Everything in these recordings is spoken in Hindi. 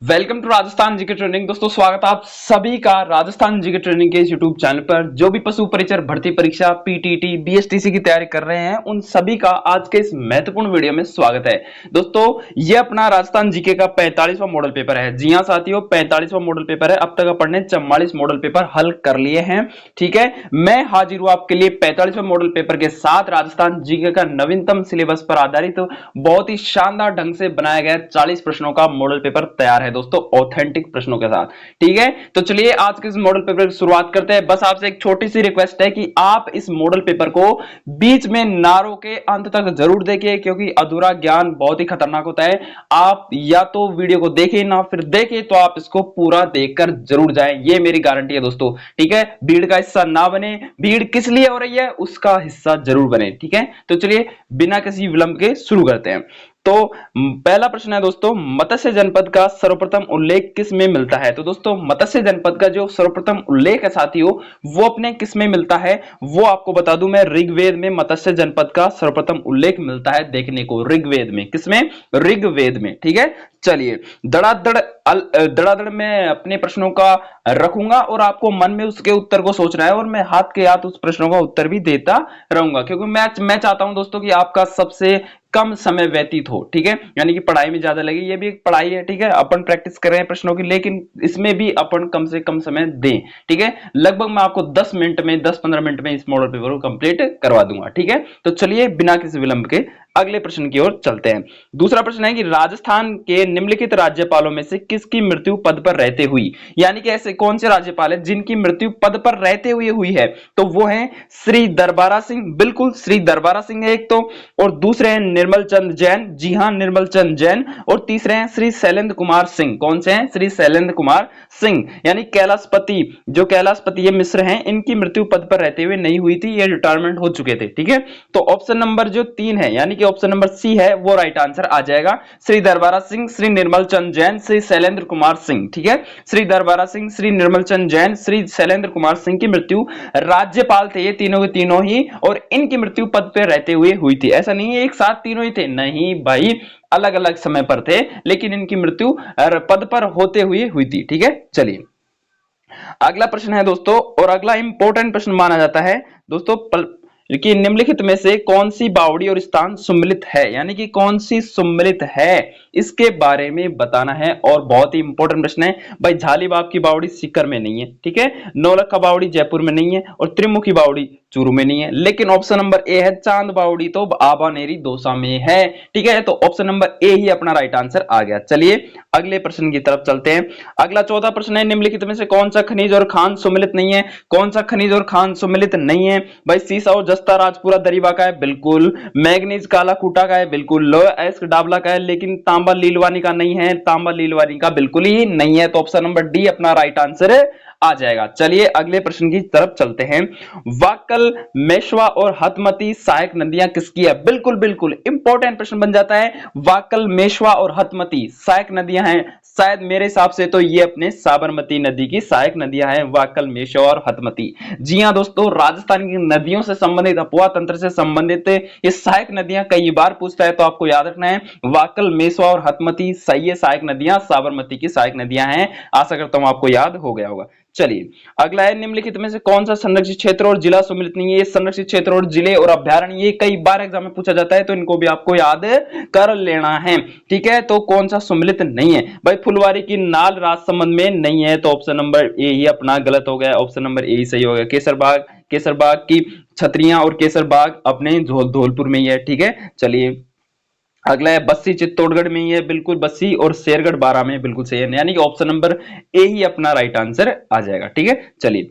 Welcome to Rajasthan GK training. दोस्तों स्वागत है आप सभी का राजस्थान जीके ट्रेनिंग के इस यूट्यूब चैनल पर। जो भी पशु परिचर भर्ती परीक्षा पीटीटी बीएसटीसी की तैयारी कर रहे हैं उन सभी का आज के इस महत्वपूर्ण वीडियो में स्वागत है। दोस्तों ये अपना राजस्थान जीके का 45वां मॉडल पेपर है। जी हाँ साथियों, 45वां मॉडल पेपर है। अब तक अपन ने 44 मॉडल पेपर हल कर लिए हैं। ठीक है, मैं हाजिर हूं आपके लिए 45वें मॉडल पेपर के साथ राजस्थान जीके का नवीनतम सिलेबस पर आधारित बहुत ही शानदार ढंग से बनाया गया 40 प्रश्नों का मॉडल पेपर तैयार है दोस्तों, ऑथेंटिक प्रश्नों के साथ। ठीक है, तो चलिए आज के इस मॉडल पेपर की शुरुआत करते हैं। बस आपसे एक छोटी सी रिक्वेस्ट है कि आप इस मॉडल पेपर को बीच में ना रोके, अंत तक जरूर देखिए, क्योंकि अधूरा ज्ञान बहुत ही खतरनाक होता है। आप या तो वीडियो को देखें ना फिर देखें, तो आप इसको पूरा देखकर जरूर जाएं, ये मेरी गारंटी है दोस्तों। ठीक है, भीड़ का हिस्सा ना बने, भीड़ किस लिए हो रही है उसका हिस्सा जरूर बने। ठीक है, तो चलिए बिना किसी विलंब के शुरू करते हैं। तो पहला प्रश्न है दोस्तों, मत्स्य जनपद का सर्वप्रथम उल्लेख किस में मिलता है? तो दोस्तों मत्स्य जनपद का जो सर्वप्रथम उल्लेख है साथियों, वो अपने किस में मिलता है वो आपको बता दूं मैं। ऋग्वेद में मत्स्य जनपद का सर्वप्रथम उल्लेख मिलता है देखने को। ऋग्वेद में, किसमें? ऋग्वेद में। ठीक है, चलिए धड़ाधड़ मैं अपने प्रश्नों का रखूंगा और आपको मन में उसके उत्तर को सोचना है, और मैं हाथ के हाथ उस प्रश्नों का उत्तर भी देता रहूंगा, क्योंकि मैं चाहता हूं दोस्तों कि आपका सबसे कम समय व्यतीत हो। ठीक है, यानी कि पढ़ाई में ज्यादा लगे, ये भी एक पढ़ाई है। ठीक है, अपन प्रैक्टिस कर रहे हैं प्रश्नों की, लेकिन इसमें भी अपन कम से कम समय दें। ठीक है, लगभग मैं आपको 10 मिनट में 10-15 मिनट में इस मॉडल पेपर को कंप्लीट करवा दूंगा। ठीक है, तो चलिए बिना किसी विलंब के अगले प्रश्न की ओर चलते हैं। दूसरा प्रश्न है कि राजस्थान के निम्नलिखित राज्यपालों में से किसकी मृत्यु पद पर रहते हुई, यानी कि ऐसे कौन से राज्यपाल हैं जिनकी मृत्यु पद पर रहते हुए हुई है? तो वो हैं श्री दरबारा सिंह। बिल्कुल, श्री दरबारा सिंह है एक तो, और दूसरे हैं निर्मल चंद जैन। जी हां, निर्मल चंद जैन। और तीसरे हैं श्री शैलेंद्र कुमार सिंह। कौन से हैं? श्री शैलेंद्र कुमार सिंह, यानी कैलाशपति। जो कैलाशपति ये मिश्र हैं, इनकी मृत्यु पद पर रहते हुए नहीं हुई थी, ये रिटायरमेंट हो चुके थे। ठीक है, तो ऑप्शन नंबर जो 3 है, यानी कि ऑप्शन नंबर सी है, वो राइट आंसर आ जाएगा। श्री दरबारा सिंह, श्री निर्मल चंद जैन, श्री शैलेंद्र कुमार सिंह। ठीक है, श्री दरबारा सिंह, श्री निर्मल चंद जैन, श्री शैलेंद्र कुमार सिंह की मृत्यु, राज्यपाल थे ये तीनों के तीनों ही, और इनकी मृत्यु पद पर रहते हुए हुई थी। ऐसा नहीं है एक साथ तीनों ही थे, नहीं भाई, अलग अलग समय पर थे, लेकिन इनकी मृत्यु पद पर होते हुए हुई थी। ठीक है, चलिए अगला प्रश्न है दोस्तों, और अगला इंपॉर्टेंट प्रश्न माना जाता है दोस्तों, कि निम्नलिखित में से कौन सी बावड़ी और स्थान सम्मिलित है, यानी कि कौन सी सम्मिलित है, इसके बारे में बताना है। और बहुत ही इंपॉर्टेंट प्रश्न है भाई। झाली बाप की बावड़ी सीकर में नहीं है। ठीक है, नौलखा बावड़ी जयपुर में नहीं है, और त्रिमुखी बावड़ी चूरू में नहीं है, लेकिन ऑप्शन नंबर ए है चांद बावड़ी तो आबानेरी दौसा में है। ठीक है, तो ऑप्शन नंबर ए ही अपना राइट आंसर आ गया। चलिए अगले प्रश्न की तरफ चलते हैं। अगला चौथा प्रश्न है, निम्नलिखित में से कौन सा खनिज और खान सम्मिलित नहीं है? कौन सा खनिज और खान सम्मिलित नहीं है भाई? सीसा और जस्ता राजपुरा दरीबा का है, बिल्कुल। मैग्नीज काला कूटा का है, बिल्कुल। लोह अयस्क डाबला का है, लेकिन तांबा लीलवानी का नहीं है, तांबा लीलवानी का बिल्कुल ही नहीं है, तो ऑप्शन नंबर डी अपना राइट आंसर आ जाएगा। चलिए अगले प्रश्न की तरफ चलते हैं। वाकल, मेशवा और हथमती सहायक नदियां किसकी है? बिल्कुल बिल्कुल इंपॉर्टेंट प्रश्न बन जाता है। वाकल, मेशवा और हथमती सहायक नदियां हैं, शायद मेरे हिसाब से तो ये अपने साबरमती नदी की सहायक नदियां हैं, वाकल, मेशवा और हथमती। जी हां दोस्तों, राजस्थान की नदियों से संबंधित, अफवाह तंत्र से संबंधित ये सहायक नदियां कई बार पूछता है, तो आपको याद रखना है वाकल, मेशवा और हथमती सही है सहायक नदियां, साबरमती की सहायक नदियां हैं। आशा करता हूं आपको याद हो गया होगा। चलिए अगला है, निम्नलिखित में से कौन सा संरक्षित क्षेत्र और जिला सम्मिलित नहीं है? ये संरक्षित क्षेत्र और जिले और अभ्यारण्य ये कई बार एग्जाम में पूछा जाता है, तो इनको भी आपको याद कर लेना है। ठीक है, तो कौन सा सम्मिलित नहीं है भाई? फुलवारी की नाल राजसमंद में नहीं है, तो ऑप्शन नंबर ए ही अपना गलत हो गया, ऑप्शन नंबर ए ही सही हो गया। केसरबाग की छतरियां और केसरबाग अपने धौलपुर में ही है। ठीक है, चलिए अगला है, बस्सी चित्तौड़गढ़ में ही है, बिल्कुल। बस्सी और शेरगढ़ बारां में, बिल्कुल सही है, यानी कि ऑप्शन नंबर ए ही अपना राइट आंसर आ जाएगा। ठीक है, चलिए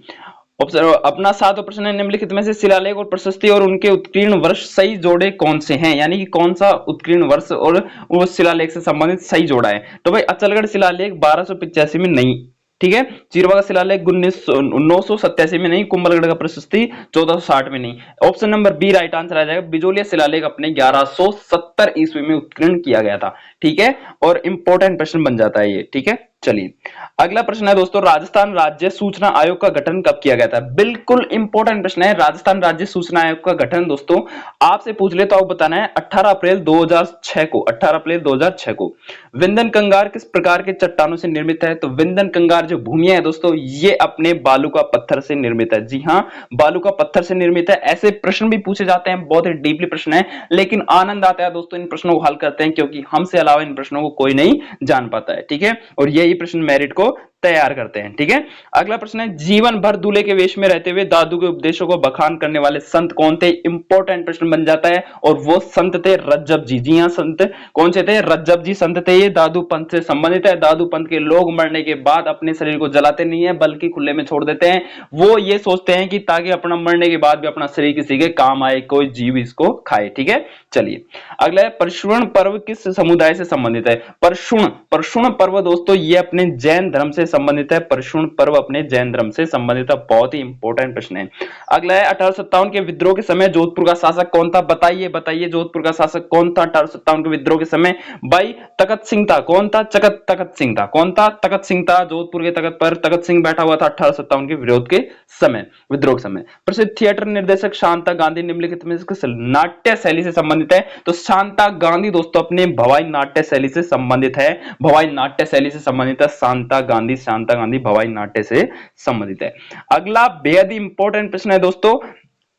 ऑप्शन अपना 7वां प्रश्न है, निम्नलिखित में से शिलालेख और प्रशस्ति और उनके उत्कीर्ण वर्ष सही जोड़े कौन से हैं? यानी कि कौन सा उत्कीर्ण वर्ष और उस शिलालेख से संबंधित सही जोड़ा है? तो भाई अचलगढ़ शिलालेख 1285 में नहीं। ठीक है, चिरवा का शिलालेख 987 में नहीं, कुंभलगढ़ का प्रशस्ति 1460 में नहीं। Option number B right answer आ जाएगा। बिजोलिया शिलालेख अपने 1170 1970 ईस्वी में उत्कीर्ण किया गया था। ठीक है, और इंपॉर्टेंट प्रश्न बन जाता है ये। ठीक है, चलिए अगला प्रश्न है दोस्तों, राजस्थान राज्य सूचना आयोग का गठन कब किया गया था? बिल्कुल इंपॉर्टेंट प्रश्न है। राजस्थान राज्य सूचना आयोग का गठन दोस्तों आपसे पूछ ले तो आपको बताना है 18 अप्रैल 2006 को। 18 अप्रैल 2006 को। विंधन कंगार किस प्रकार के चट्टानों से निर्मित है? तो विंधन कंगार जो भूमिया है दोस्तों, ये अपने बालू का पत्थर से निर्मित है। जी हां, बालू का पत्थर से निर्मित है। ऐसे प्रश्न भी पूछे जाते हैं, बहुत ही डीपली प्रश्न है, लेकिन आनंद आता है दोस्तों इन प्रश्नों को हल करते हैं, क्योंकि हमसे अलावा इन प्रश्नों को कोई नहीं जान पाता है। ठीक है, और यही प्रश्न मेरिट को तैयार करते हैं। ठीक है, अगला प्रश्न है, जीवन भर दूल्हे के वेश में रहते हुए दादू के उपदेशों को बखान करने वाले संत कौन थे? इंपॉर्टेंट प्रश्न बन जाता है, और वो संत थे रज्जब जी। जी हां, संत कौन से थे? रज्जब जी संत थे। ये दादू पंथ से संबंधित है। दादू पंथ के लोग मरने के बाद अपने शरीर को जलाते नहीं है, बल्कि खुले में छोड़ देते हैं। वो ये सोचते हैं कि ताकि अपना मरने के बाद भी अपना शरीर किसी के काम आए, कोई जीव इसको खाए। ठीक है, चलिए अगला है, परशुण पर्व किस समुदाय से संबंधित है? परशुण पर्व दोस्तों ये अपने जैन धर्म से संबंधित है। परशुण पर्व अपने जैन धर्म से संबंधित है। बहुत ही इंपॉर्टेंट प्रश्न है। अगला है, 1857 के विद्रोह के समय जोधपुर का शासक कौन था? बताइए बताइए, जोधपुर का शासक कौन था 1857 के विद्रोह के समय? भाई तखत सिंह था। कौन था? तखत सिंह था। कौन था? तखत सिंह था। जोधपुर के तखत पर तखत सिंह बैठा हुआ था 1857 के विरोध के समय, विद्रोह के समय। प्रसिद्ध थिएटर निर्देशक शांता गांधी निम्नलिखित में किस नाट्य शैली से संबंधित है? तो शांता गांधी दोस्तों अपने भवाई नाट्य शैली से संबंधित है। भवाई नाट्य शैली से संबंधित है शांता गांधी भवाई नाट्य से संबंधित है। अगला बेहद इंपॉर्टेंट प्रश्न है दोस्तों,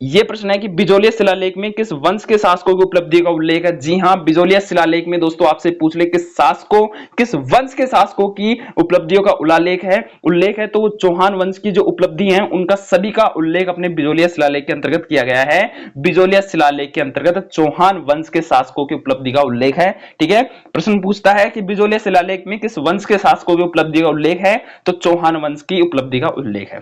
ये प्रश्न है कि बिजोलिया शिलालेख में किस वंश के शासकों की उपलब्धि का उल्लेख है? जी हां, बिजोलिया शिलालेख में दोस्तों आपसे पूछ ले किस वंश के शासकों की उपलब्धियों का उल्लेख है, तो वो चौहान वंश की जो उपलब्धि है उनका सभी का उल्लेख अपने बिजोलिया शिलालेख के अंतर्गत किया गया है। बिजोलिया शिलालेख के अंतर्गत चौहान वंश के शासकों की उपलब्धि का उल्लेख है। ठीक है, प्रश्न पूछता है कि बिजोलिया शिलालेख में किस वंश के शासकों की उपलब्धि का उल्लेख है? तो चौहान वंश की उपलब्धि का उल्लेख है।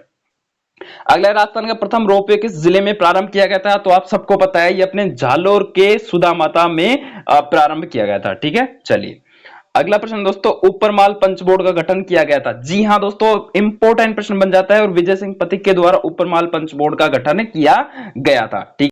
अगला, राजस्थान का प्रथम रोपवे किस जिले में प्रारंभ किया गया था? तो आप सबको पता है ये अपने जालोर के सुदामाता में प्रारंभ किया गया था। ठीक है, चलिए अगला प्रश्न दोस्तों, ऊपरमाल पंच बोर्ड का गठन किया गया था। जी हां दोस्तों, इंपॉर्टेंट प्रश्न बन जाता है, और विजय सिंह पथिक के द्वारा ऊपरमाल पंच बोर्ड का गठन किया गया था। ठीक,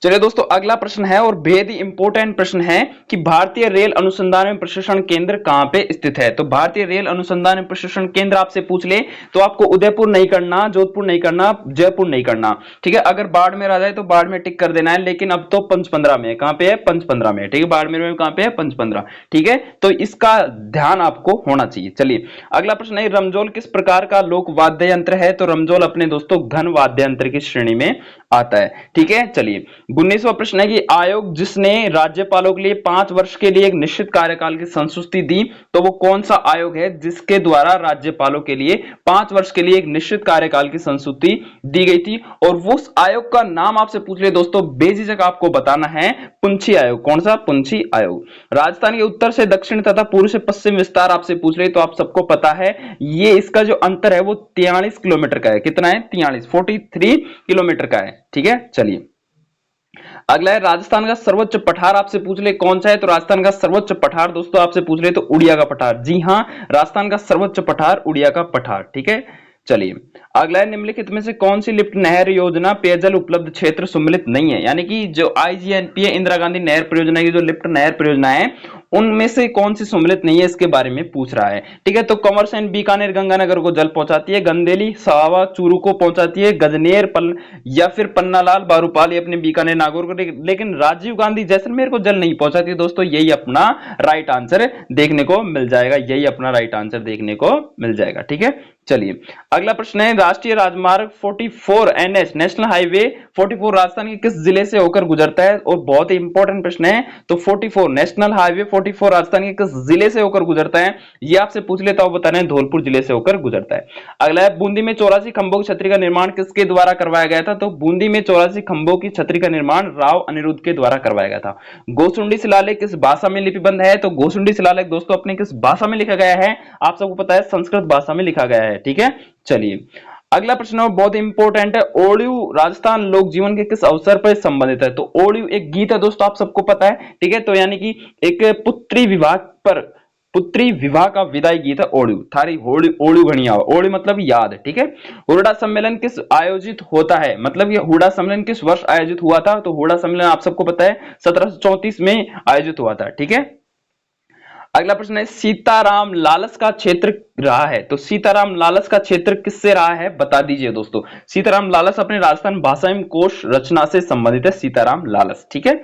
चलिए दोस्तों अगला प्रश्न है, और बेहद ही इंपॉर्टेंट प्रश्न है कि भारतीय रेल अनुसंधान एवं प्रशिक्षण केंद्र कहां पे स्थित है? तो भारतीय रेल अनुसंधान एवं प्रशिक्षण केंद्र आपसे पूछ ले तो आपको उदयपुर नहीं करना, जोधपुर नहीं करना, जयपुर नहीं करना। ठीक है, अगर बाड़मेर आ जाए तो बाड़मेर टिक कर देना है, लेकिन अब तो पंचपंद्रा में है। कहां पे है? पंचपंद्रा में। ठीक है, बाड़मेर में कहां पे है? पंचपंद्रा। ठीक है, तो इसका ध्यान आपको होना चाहिए। चलिए अगला प्रश्न है, रमजोल किस प्रकार का लोक वाद्य यंत्र है? तो रमजोल अपने दोस्तों घन वाद्य यंत्र की श्रेणी में आता है। ठीक है, चलिए 19वां प्रश्न है कि आयोग जिसने राज्यपालों के लिए 5 वर्ष के लिए एक निश्चित कार्यकाल की संस्तुति दी, तो वो कौन सा आयोग है जिसके द्वारा राज्यपालों के लिए 5 वर्ष के लिए एक निश्चित कार्यकाल की संस्तुति दी गई थी? और वो उस आयोग का नाम आपसे पूछ ले दोस्तों, बेझिझक आपको बताना है, पुंछी आयोग। कौन सा? पुंछी आयोग। राजस्थान के उत्तर से दक्षिण तथा पूर्व से पश्चिम विस्तार आपसे पूछ ले तो आप सबको पता है ये इसका जो अंतर है वो 43 किलोमीटर का है। कितना है? 43 किलोमीटर का है। ठीक है, चलिए अगला है, राजस्थान का सर्वोच्च पठार आपसे पूछ ले कौन सा है? तो राजस्थान का सर्वोच्च पठार दोस्तों आपसे पूछ ले तो उड़िया का पठार। जी हां, राजस्थान का सर्वोच्च पठार उड़िया का पठार। ठीक है, चलिए अगला है, निम्नलिखित में से कौन सी लिफ्ट नहर योजना पेयजल उपलब्ध क्षेत्र सम्मिलित नहीं है? यानी कि जो आईजीएनपीए इंदिरा गांधी नहर परियोजना की जो लिफ्ट नहर परियोजना है उनमें से कौन सी सम्मिलित नहीं है, इसके बारे में पूछ रहा है। ठीक है, तो कमरसेन बीकानेर गंगानगर को जल पहुंचाती है, गंदेली सवावा चूरू को पहुंचाती है, गजनेर या फिर पन्नालाल बारूपाल ये अपने बीकानेर नागौर को, लेकिन राजीव गांधी जैसलमेर को जल नहीं पहुंचाती दोस्तों। यही अपना राइट आंसर देखने को मिल जाएगा, यही अपना राइट आंसर देखने को मिल जाएगा। ठीक है, चलिए अगला प्रश्न है, राष्ट्रीय राजमार्ग 44 एनएच नेशनल हाईवे 44 राजस्थान के किस जिले से होकर गुजरता है? और बहुत ही इंपॉर्टेंट प्रश्न है, तो 44 नेशनल हाईवे 44 राजस्थान के किस जिले से होकर गुजरता है? ये आपसे पूछ लेता हूं, बताना है धौलपुर जिले से होकर गुजरता है। अगला है, बूंदी में 84 खंभों की छतरी का निर्माण किसके द्वारा करवाया गया था? तो बूंदी में 84 खंभों की छतरी का निर्माण राव अनिरुद्ध के द्वारा करवाया गया था। गोसुंडी शिलालेख किस भाषा में लिपिबद्ध है? तो गोसुंडी शिलालेख दोस्तों अपने किस भाषा में लिखा गया है? आप सबको पता है संस्कृत भाषा में लिखा गया है। ठीक है, चलिए अगला प्रश्न बहुत इंपॉर्टेंट है, ओडियू राजस्थान लोक जीवन के किस अवसर पर संबंधित है? तो ओडियू एक गीत है दोस्तों, आप सबको पता है। ठीक है, तो यानी कि एक पुत्री विवाह पर पुत्री विवाह का विदाई गीत है ओडियो थारी ओडियो घनिया ओडियो मतलब याद, ठीक है। हुडा सम्मेलन किस आयोजित होता है, मतलब ये हुडा सम्मेलन किस वर्ष आयोजित हुआ था, तो हुडा सम्मेलन आप सबको पता है 1734 में आयोजित हुआ था, ठीक है। अगला प्रश्न है सीताराम लालस का क्षेत्र रहा है, तो सीताराम लालस का क्षेत्र किससे रहा है बता दीजिए दोस्तों। सीताराम लालस अपने राजस्थान भाषा एवं कोश रचना से संबंधित है सीताराम लालस, ठीक है।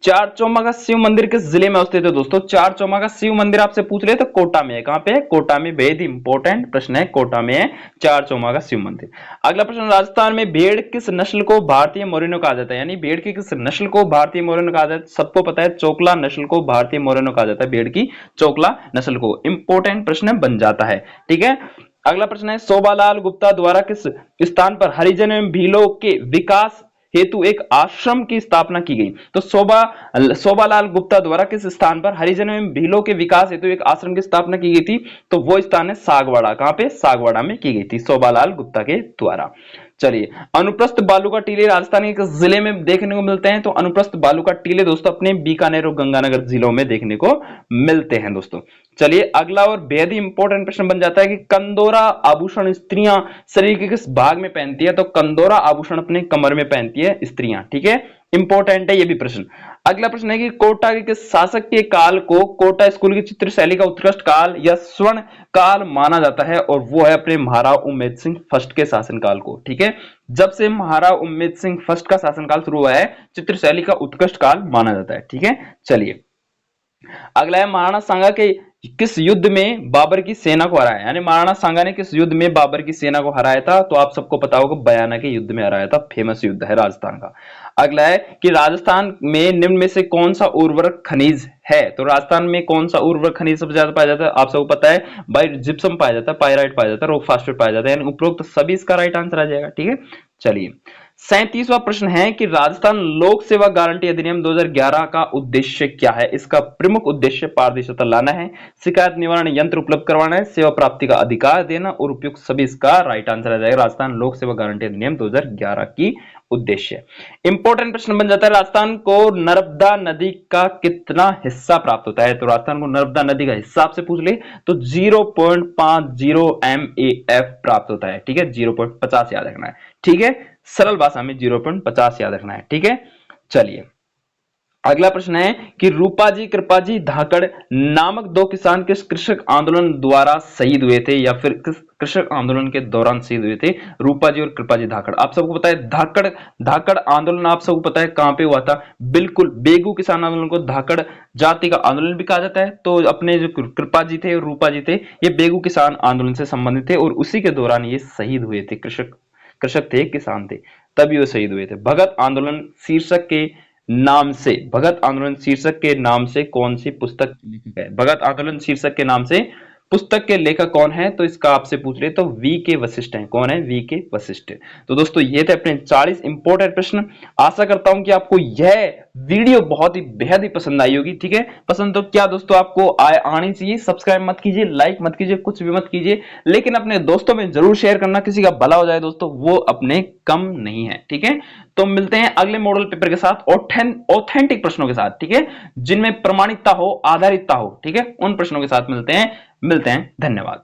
चार चौमा का शिव मंदिर किस जिले में स्थित है दोस्तों। चार चौमा का शिव मंदिर आपसे पूछ रहे तो कोटा में है, कहां पे है, कोटा में। बेहद इंपॉर्टेंट प्रश्न है, कोटा में है चार चौमा का शिव मंदिर। अगला प्रश्न राजस्थान में भेड़ किस नस्ल को भारतीय मोरिनो कहा जाता है, यानी भेड़ की किस नस्ल को भारतीय मोरिनो कहा जाता है, सबको पता है चोकला नस्ल को भारतीय मोरिनो कहा जाता है, भेड़ की चोकला नस्ल को। इंपॉर्टेंट प्रश्न बन जाता है, ठीक है। अगला प्रश्न है शोभालाल गुप्ता द्वारा किस स्थान पर हरिजन एवं भीलों के विकास हेतु एक आश्रम की स्थापना की गई, तो शोभालाल गुप्ता द्वारा किस स्थान पर हरिजन एवं भीलों के विकास हेतु एक आश्रम की स्थापना की गई थी, तो वो स्थान है सागवाड़ा, कहां पे, सागवाड़ा में की गई थी शोभालाल गुप्ता के द्वारा। चलिए अनुप्रस्थ बालू का टीले राजस्थान के किस जिले में देखने को मिलते हैं, तो अनुप्रस्थ बालू का टीले दोस्तों अपने बीकानेर और गंगानगर जिलों में देखने को मिलते हैं दोस्तों। चलिए अगला और बेहद ही इंपॉर्टेंट प्रश्न बन जाता है कि कंदोरा आभूषण स्त्रियां शरीर के किस भाग में पहनती है, तो कंदोरा आभूषण अपने कमर में पहनती है स्त्रियां, ठीक है। इंपॉर्टेंट है ये भी प्रश्न। अगला प्रश्न है कि कोटा के किस शासक के काल को कोटा स्कूल की चित्र शैली का उत्कृष्ट काल या स्वर्ण काल माना जाता है, और वो है अपने महाराव उम्मेद सिंह फर्स्ट के शासनकाल को, ठीक है। जब से महाराव उम्मेद सिंह फर्स्ट का शासनकाल शुरू हुआ है चित्र शैली का उत्कृष्ट काल माना जाता है, ठीक है। चलिए अगला है महाराणा सांगा के किस युद्ध में बाबर की सेना को हराया, यानी महाराणा सांगा ने किस युद्ध में बाबर की सेना को हराया था, तो आप सबको पता होगा बयाना के युद्ध में हराया था, फेमस युद्ध है राजस्थान का। अगला है कि राजस्थान में निम्न में से कौन सा उर्वरक खनिज है, तो राजस्थान में कौन सा उर्वरक खनिज सबसे ज्यादा पाया जाता है, आप सबको पता है भाई जिप्सम पाया जाता है, पायराइट पाया जाता है, रॉक फास्फेट पाया जाता है, यानी उपरोक्त सभी इसका राइट आंसर आ जाएगा, ठीक है। चलिए 37वां प्रश्न है कि राजस्थान लोक सेवा गारंटी अधिनियम 2011 का उद्देश्य क्या है। इसका प्रमुख उद्देश्य पारदर्शिता लाना है, शिकायत निवारण यंत्र उपलब्ध करवाना है, सेवा प्राप्ति का अधिकार देना और उपयुक्त सभी, इसका राइट आंसर आ जाएगा राजस्थान लोक सेवा गारंटी अधिनियम 2011 की उद्देश्य। इंपॉर्टेंट प्रश्न बन जाता है राजस्थान को नर्मदा नदी का कितना हिस्सा प्राप्त होता है, तो राजस्थान को नर्मदा नदी का हिस्सा आपसे पूछ ले तो 0.50 MAF प्राप्त होता है, ठीक है। 0.50 याद रखना है, ठीक है, सरल भाषा में 0.50 याद रखना है, ठीक है। चलिए अगला प्रश्न है कि रूपाजी कृपाजी धाकड़ नामक दो किसान किस कृषक आंदोलन द्वारा शहीद हुए थे, या फिर किस कृषक आंदोलन के दौरान शहीद हुए थे, रूपाजी और कृपाजी धाकड़। आप सबको पता है धाकड़ आंदोलन आप सबको पता है कहां पे हुआ था, बिल्कुल बेगू किसान आंदोलन को धाकड़ जाति का आंदोलन भी कहा जाता है। तो अपने जो कृपाजी थे और रूपाजी थे ये बेगू किसान आंदोलन से संबंधित थे और उसी के दौरान ये शहीद हुए थे, कृषक थे, किसान थे, तभी वो शहीद हुए थे। भगत आंदोलन शीर्षक के नाम से, भगत आंदोलन शीर्षक के नाम से कौन सी पुस्तक के लेखक है, भगत आंदोलन शीर्षक के नाम से पुस्तक के लेखक कौन है, तो इसका आपसे पूछ रहे तो VK वशिष्ठ हैं। कौन है, VK वशिष्ठ। तो दोस्तों ये थे अपने 40 इंपॉर्टेंट प्रश्न। आशा करता हूं कि आपको यह वीडियो बहुत ही बेहद ही पसंद आई होगी, ठीक है। पसंद तो क्या दोस्तों आपको आनी चाहिए, सब्सक्राइब मत कीजिए, लाइक मत कीजिए, कुछ भी मत कीजिए, लेकिन अपने दोस्तों में जरूर शेयर करना, किसी का भला हो जाए दोस्तों, वो अपने कम नहीं है, ठीक है। तो मिलते हैं अगले मॉडल पेपर के साथ ऑथेंटिक प्रश्नों के साथ, ठीक है, जिनमें प्रमाणिकता हो, आधारितता हो, ठीक है, उन प्रश्नों के साथ मिलते हैं। धन्यवाद।